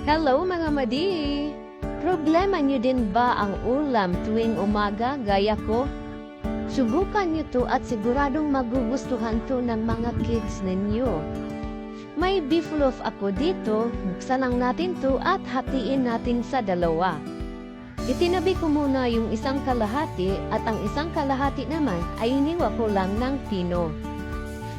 Hello mga madi! Problema niyo din ba ang ulam tuwing umaga gaya ko? Subukan niyo to at siguradong magugustuhan to ng mga kids ninyo. May beef loaf ako dito, buksan lang natin to at hatiin natin sa dalawa. Itinabi ko muna yung isang kalahati at ang isang kalahati naman ay iniwa ko lang ng pino.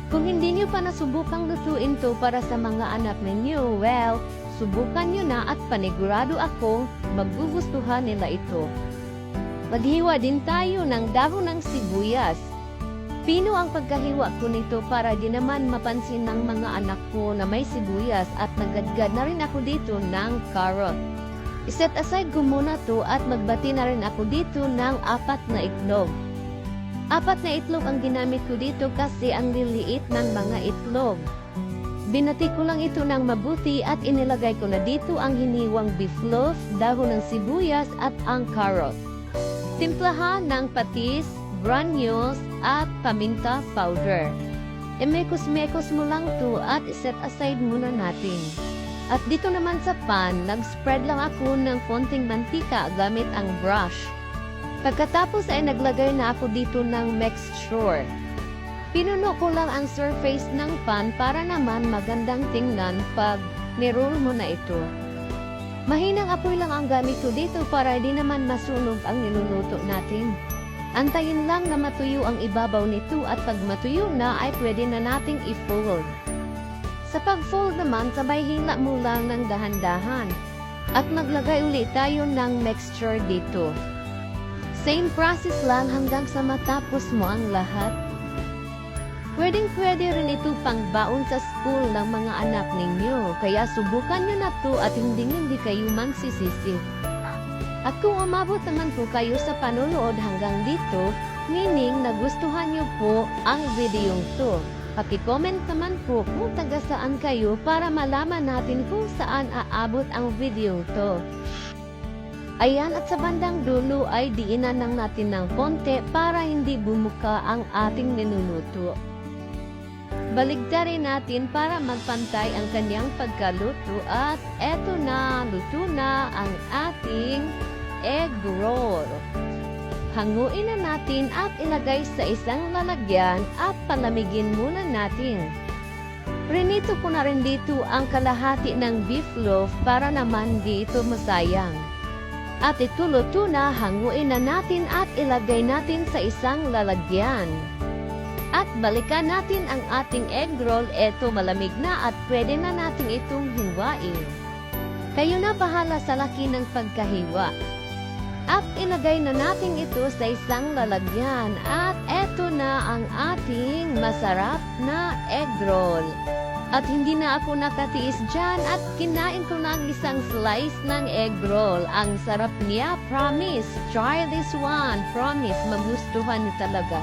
Kung hindi niyo pa nasubukang lutuin to para sa mga anak ninyo, well, subukan nyo na at panigurado akong magugustuhan nila ito. Maghiwa din tayo ng dahon ng sibuyas. Pino ang pagkahiwa ko nito para di naman mapansin ng mga anak ko na may sibuyas at nagadgad na rin ako dito ng carrot. Iset aside ko muna to at magbati na rin ako dito ng 4 na itlog. 4 na itlog ang ginamit ko dito kasi ang liliit ng mga itlog. Binati ko lang ito ng mabuti at inilagay ko na dito ang hiniwang beef loaf, dahon ng sibuyas at ang carrot. Timplahan ng patis, granules at paminta powder. Emekos-mekos mo lang to at set aside muna natin. At dito naman sa pan, nag-spread lang ako ng konting mantika gamit ang brush. Pagkatapos ay naglagay na ako dito ng mixture. Pinuno ko lang ang surface ng pan para naman magandang tingnan pag niroll mo na ito. Mahinang apoy lang ang gamit ko dito para hindi naman masunog ang niluluto natin. Antayin lang na matuyo ang ibabaw nito at pag matuyo na ay pwede na nating i-fold. Sa pag-fold naman, sabay hila mo lang ng dahan-dahan. At maglagay ulit tayo ng mixture dito. Same process lang hanggang sa matapos mo ang lahat. Pwedeng-pwede rin ito pang baon sa school ng mga anak ninyo, kaya subukan nyo na to at hindi kayo magsisisi. At kung umabot naman po kayo sa panonood hanggang dito, meaning nagustuhan nyo po ang videong to. Paki-comment naman po kung taga saan kayo para malaman natin kung saan aabot ang videong to. Ayan, at sa bandang dulo ay diinan lang natin ng konti para hindi bumuka ang ating niluluto. Baligtarin natin para magpantay ang kanyang pagkaluto at eto na, luto na ang ating egg roll. Hanguin na natin at ilagay sa isang lalagyan at palamigin muna natin. Prinito ko na rin dito ang kalahati ng beef loaf para naman di ito masayang. At ito luto na, hanguin na natin at ilagay natin sa isang lalagyan. At balikan natin ang ating egg roll. Eto malamig na at pwede na natin itong hiwain. Kayo na bahala sa laki ng pagkahiwa. At ilagay na natin ito sa isang lalagyan. At eto na ang ating masarap na egg roll. At hindi na ako nakatiis dyan at kinain ko na ang isang slice ng egg roll. Ang sarap niya, promise. Try this one. Promise, magustuhan niyo talaga.